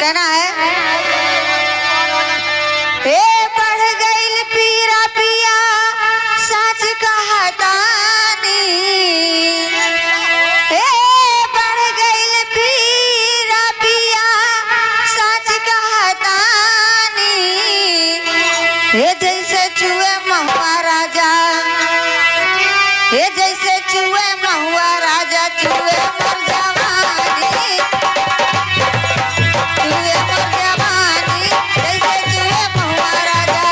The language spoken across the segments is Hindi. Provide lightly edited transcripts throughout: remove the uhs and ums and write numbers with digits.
कहना है हे बढ़ गईल पीरा पिया सच कहतानी, हे बढ़ गईल पीरा पिया सच कहतानी, हे जैसे चुए महुआ राजा, हे जैसे चुए महुआ राजा चुए मर जवानी, चुए मर जवानी, जैसे चुए महुआ राजा।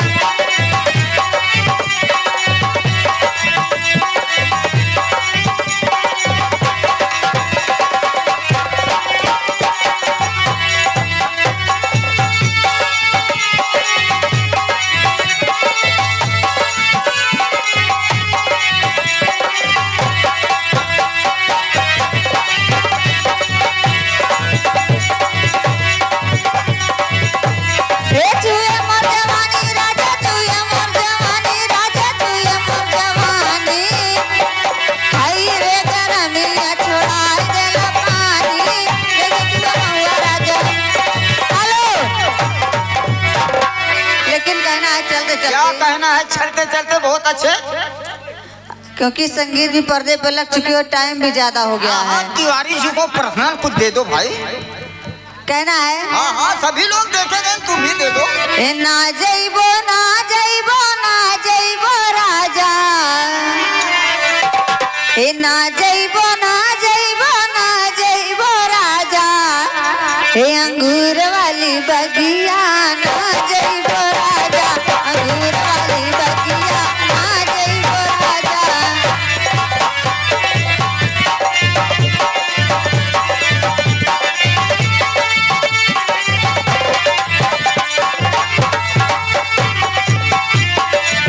क्या कहना है? चलते चलते बहुत अच्छे, क्योंकि संगीत भी पर्दे पे लग चुकी और टाइम भी ज्यादा हो गया है। तिवारी जी को पर्सनल कुछ दे दो भाई। कहना है हाँ हाँ सभी लोग देखेंगे, तुम भी दे दो। ए ना जइबो ना जइबो ना जइबो राजा, ए ना जइबो ना जइबो ना जइबो राजा, ए अंगूर वाली बगिया ना जइबो राजा, अंगूर वाली बगिया ना जइबो राजा।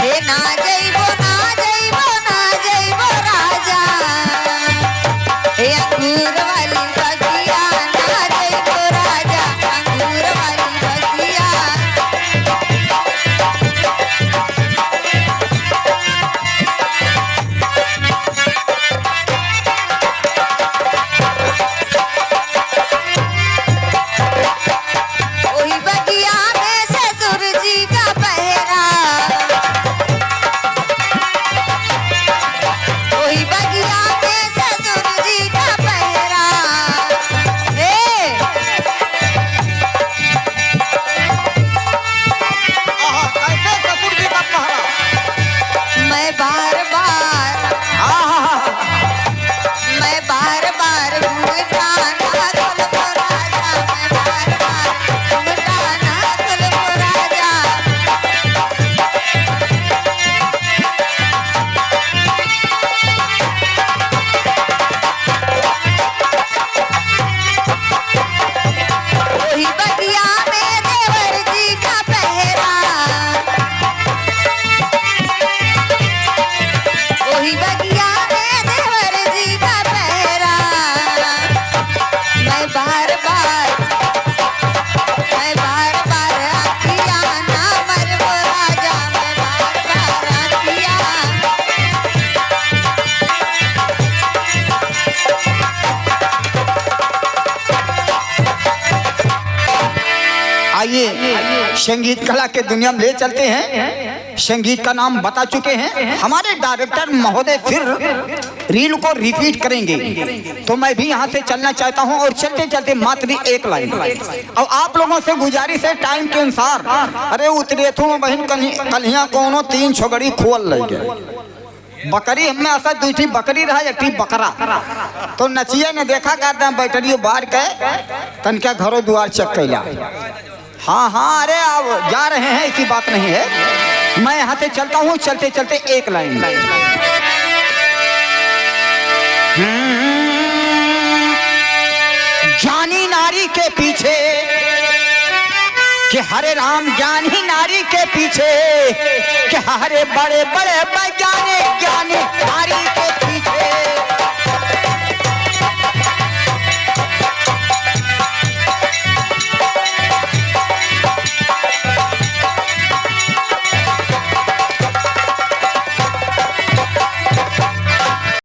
हे ना जइबो ना जइबो ना जइबो राजा, हे अंगूर वाली बगिया ना जइबो राजा, अंगूर वाली बगिया। ओही बगिया में ससुर जी का पहरा, ओही बगिया में ससुर जी का पहरा, हे कैसे ससुर जी का पहरा? मैं बार बार मैं बार बार घूमता ना तुलको राजा, मैं बार बार घूमता ना तुलको राजा। वही बगिया में देवर जी का पहरा, वही बगिया में देवर जी का पहरा। मैं बार बार आखिया ना मरबो राजा, मैं बार बार आखिया। आइए संगीत कला के दुनिया में ले चलते हैं। संगीत का नाम बता चुके हैं हमारे डायरेक्टर महोदय, फिर रील को रिपीट करेंगे। तो मैं भी यहाँ से चलना चाहता हूँ और चलते चलते मात्र एक लाइन और आप लोगों से गुजारिश है टाइम के अनुसार। अरे उतरे थू बहन कलिया कोनो 3 छोगड़ी खोल लगे बकरी हमें ऐसा दूठी बकरी रहा एक बकरा, तो नचिए ने देखा करते बैटरी बार के तनका घरों द्वार चेक कैला। हाँ हाँ अरे आप जा रहे हैं ऐसी बात नहीं है, मैं यहाँ से चलता हूँ चलते चलते एक लाइन। जानी नारी के पीछे कि हरे राम ज्ञानी नारी के पीछे कि हरे बड़े बड़े वैज्ञानिक ज्ञानी नारी के पीछे।